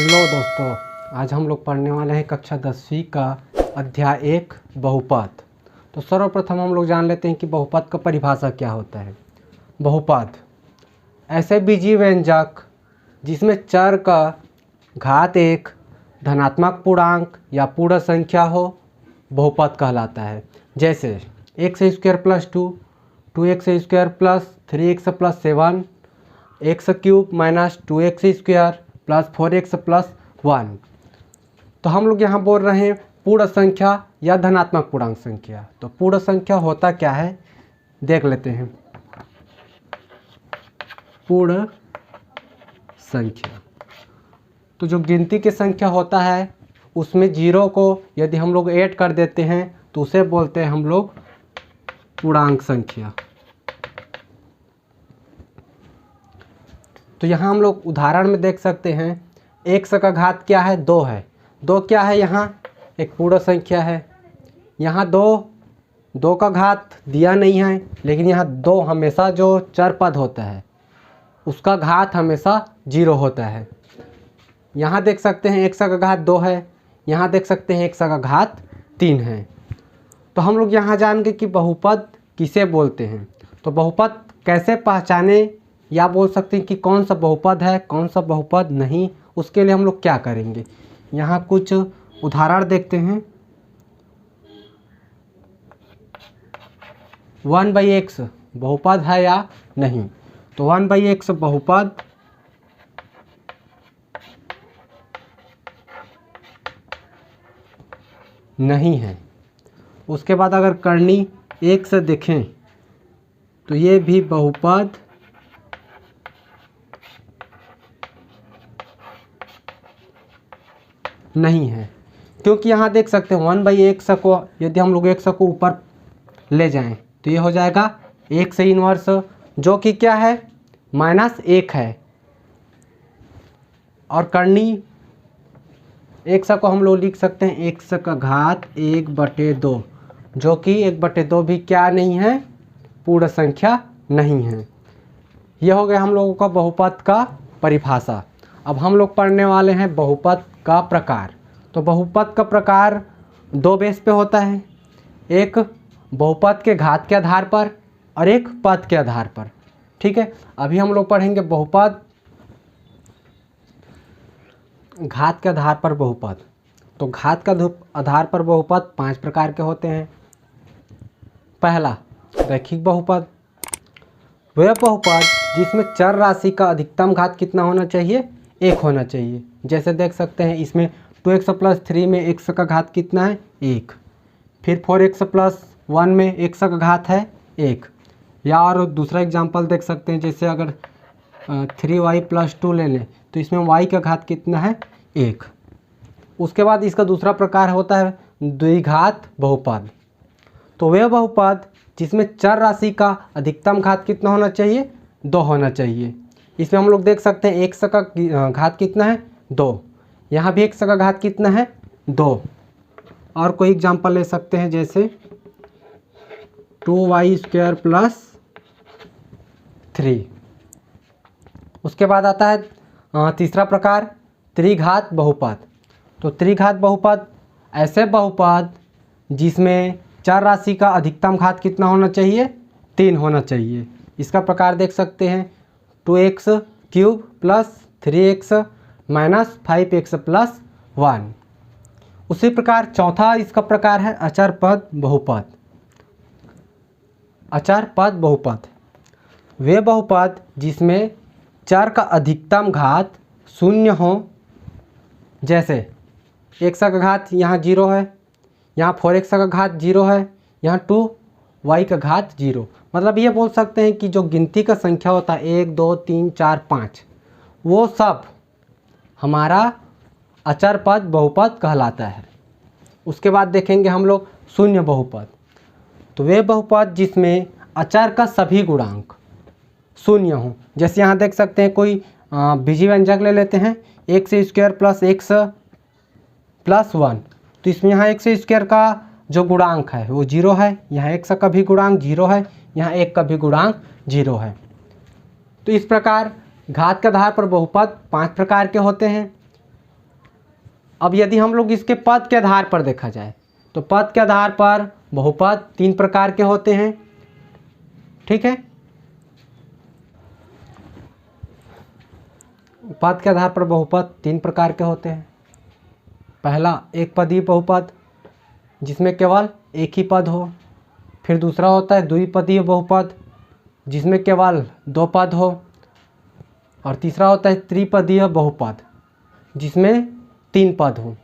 Hello दोस्तों, आज हम लोग पढ़ने वाले हैं कक्षा 10वीं का अध्याय 1 बहुपद। तो सर्वप्रथम हम लोग जान लेते हैं कि बहुपद का परिभाषा क्या होता है। बहुपद ऐसे बीजीय व्यंजक जिसमें चर का घात एक धनात्मक पूर्णांक या पूर्ण संख्या हो, बहुपद कहलाता है। जैसे x square plus 2, 2x square plus 3x plus 7, x cube minus 2x square plus 4x plus 1। तो हम लोग यहाँ बोल रहे हैं पूर्ण संख्या या धनात्मक पूर्णांक संख्या। तो पूर्ण संख्या होता क्या है देख लेते हैं। पूर्ण संख्या तो जो गिनती की संख्या होता है उसमें जीरो को यदि हम लोग ऐड कर देते हैं तो उसे बोलते हैं हम लोग पूर्णांक संख्या। तो यहाँ हम लोग उदाहरण में देख सकते हैं एक्स का घात क्या है, 2 है। 2 क्या है, यहाँ एक पूर्ण संख्या है। यहाँ 2 का घात दिया नहीं है, लेकिन यहाँ 2 हमेशा जो चर पद होता है उसका घात हमेशा 0 होता है। यहाँ देख सकते हैं एक्स का घात 2 है, यहाँ देख सकते हैं एक्स का घात 3 है। तो हम लोग यहाँ जानेंगे कि बहुपद किसे बोलते हैं। तो बहुपद कैसे पहचाने या बोल सकते हैं कि कौन सा बहुपद है कौन सा बहुपद नहीं, उसके लिए हम लोग क्या करेंगे। यहाँ कुछ उदाहरण देखते हैं। 1/x बहुपद है या नहीं। तो 1/x बहुपद नहीं है। उसके बाद अगर करनी 1 से देखें तो ये भी बहुपद नहीं है, क्योंकि यहाँ देख सकते हैं 1/x को यदि हम लोग x को ऊपर ले जाएं तो ये हो जाएगा 1 से इनवर्स, जो कि क्या है -1 है। और करनी x को हम लोग लिख सकते हैं x का घात 1/2, जो कि 1/2 भी क्या नहीं है, पूर्ण संख्या नहीं है। यह हो गया हम लोगों का बहुपद का परिभाषा। अब हम लोग पढ़ने वाले हैं बहुपद का प्रकार। तो बहुपद का प्रकार 2 बेस पे होता है, एक बहुपद के घात के आधार पर और एक पद के आधार पर। ठीक है, अभी हम लोग पढ़ेंगे बहुपद घात के आधार पर बहुपद। तो घात का आधार पर बहुपद 5 प्रकार के होते हैं। पहला रैखिक बहुपद, वह बहुपद जिसमें चर राशि का अधिकतम घात कितना होना चाहिए, 1 होना चाहिए। जैसे देख सकते हैं इसमें 2x प्लस 3 में x का घात कितना है, 1। फिर 4x प्लस 1 में x का घात है 1। या और दूसरा एग्जांपल देख सकते हैं, जैसे अगर 3y प्लस 2 ले लें तो इसमें y का घात कितना है, 1। उसके बाद इसका दूसरा प्रकार होता है द्विघात बहुपद। तो वह बहुपद जिसमें चर राशि का अधिकतम घात कितना होना चाहिए, 2 होना चाहिए। इसमें हम लोग देख सकते हैं x का घात कितना है, 2। यहाँ भी x का घात कितना है, 2। और कोई एग्जांपल ले सकते हैं, जैसे 2y स्क्वायर प्लस 3। उसके बाद आता है तीसरा प्रकार त्रिघात बहुपद। तो त्रिघात बहुपद ऐसे बहुपद जिसमें चर राशि का अधिकतम घात कितना होना चाहिए, 3 होना चाहिए। इसका प्रकार देख सकते हैं 2x cube plus 3x minus 5x plus 1। उसी प्रकार चौथा इसका प्रकार है अचर पद बहुपद। अचर पद बहुपद वे बहुपद जिसमें चर का अधिकतम घात 0 हो। जैसे x का घात यहाँ 0 है, यहाँ 4x का घात 0 है, यहाँ 2y का घात 0। मतलब ये बोल सकते हैं कि जो गिनती का संख्या होता है 1 2 3 4 5, वो सब हमारा अचर पद बहुपद कहलाता है। उसके बाद देखेंगे हम लोग शून्य बहुपद। तो वे बहुपद जिसमें अचर का सभी गुणांक 0 हो। जैसे यहाँ देख सकते हैं कोई बीजीय व्यंजक ले लेते हैं, x square plus x plus 1। तो इसमें यहाँ x स्क्वायर का जो गुणांक है वो 0 है, यहाँ x का भी गुणांक 0 है, यहाँ 1 का भी गुणांक 0 है। तो इस प्रकार घात के आधार पर बहुपद 5 प्रकार के होते हैं। अब यदि हम लोग इसके पद के आधार पर देखा जाए तो पद के आधार पर बहुपद 3 प्रकार के होते हैं। ठीक है, पद के आधार पर बहुपद 3 प्रकार के होते हैं। पहला एक पदीय बहुपद जिसमें केवल एक ही पद हो। फिर दूसरा होता है द्विपदीय बहुपद जिसमें केवल 2 पद हो। और तीसरा होता है त्रिपदीय बहुपद जिसमें 3 पद हो।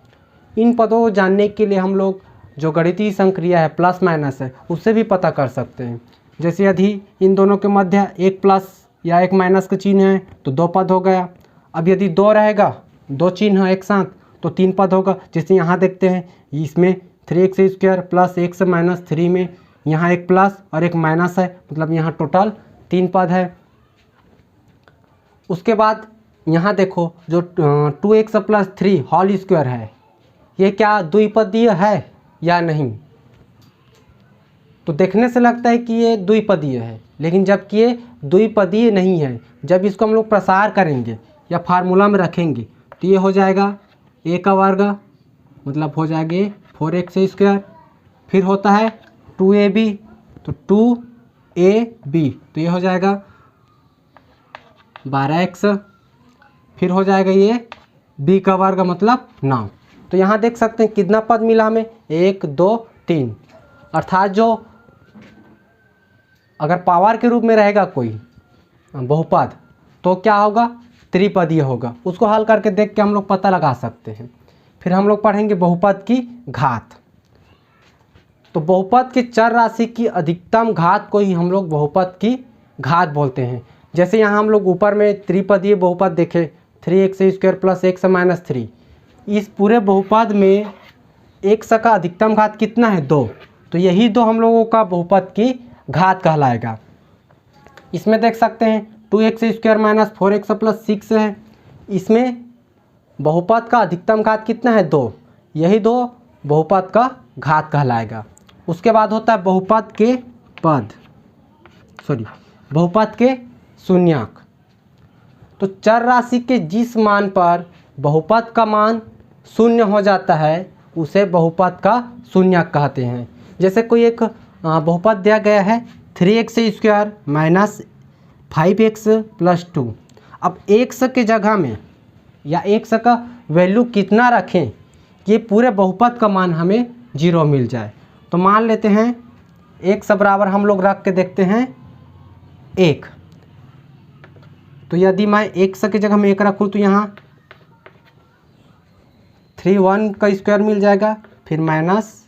इन पदों को जानने के लिए हम लोग जो गणितीय संक्रिया है प्लस माइनस है उससे भी पता कर सकते हैं। जैसे यदि इन दोनों के मध्य एक प्लस या एक माइनस का चिन्ह है तो 2 पद हो गया। अब यदि 2 रहेगा, 2 चिन्ह एक साथ तो 3 पद होगा। जैसे यहाँ देखते हैं इसमें 3x² प्लस x माइनस 3 में यहाँ एक प्लस और एक माइनस है, मतलब यहाँ टोटल 3 पद है। उसके बाद यहाँ देखो जो 2x प्लस 3 होल स्क्वायर है, ये क्या द्विपदीय है या नहीं? तो देखने से लगता है कि ये द्विपदीय है, लेकिन जबकि ये द्विपदीय नहीं है। जब इसको हम लोग प्रसार करेंगे या फार्मूला में रखेंगे तो ये हो जाएगा a का वर्ग, मतलब हो जाएगा 4x²। फिर होता है 2ab, तो 2ab तो ये हो जाएगा 12x। फिर हो जाएगा ये b का वर्ग मतलब 9। तो यहाँ देख सकते हैं कितना पद मिला हमें, 1 2 3। अर्थात जो अगर पावर के रूप में रहेगा कोई बहुपद तो क्या होगा, त्रिपदीय होगा। उसको हल करके देख के हम लोग पता लगा सकते हैं। फिर हम लोग पढ़ेंगे बहुपद की घात। तो बहुपद के चर राशि की अधिकतम घात को ही हम लोग बहुपद की घात बोलते हैं। जैसे यहाँ हम लोग ऊपर में त्रिपदीय बहुपद देखे 3x² प्लस x माइनस 3। इस पूरे बहुपद में x का अधिकतम घात कितना है, 2। तो यही 2 हम लोगों का बहुपद की घात कहलाएगा। इसमें देख सकते हैं 2x² माइनस 4x प्लस 6 है। इसमें बहुपद का अधिकतम घात कितना है, 2। यही 2 बहुपद का घात कहलाएगा। उसके बाद होता है बहुपद के बहुपद के शून्यक। तो चर राशि के जिस मान पर बहुपद का मान शून्य हो जाता है उसे बहुपद का शून्यक कहते हैं। जैसे कोई एक बहुपद दिया गया है 3x² माइनस 5x प्लस 2। अब x के जगह में या x का वैल्यू कितना रखें कि पूरे बहुपद का मान हमें 0 मिल जाए। तो मान लेते हैं x बराबर हम लोग रख के देखते हैं 1। तो यदि मैं x के जगह में 1 रखूँ तो यहाँ 3 1 का स्क्वायर मिल जाएगा। फिर माइनस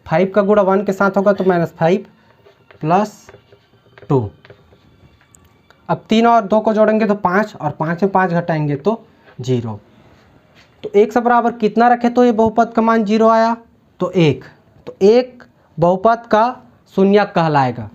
5 का गुणा 1 के साथ होगा तो -5 प्लस 2। अब 3 और 2 को जोड़ेंगे तो 5 और 5 में 5 घटाएंगे तो 0। तो x बराबर कितना रखे तो ये बहुपद का मान 0 आया, तो 1। तो 1 बहुपद का शून्यक कहलाएगा।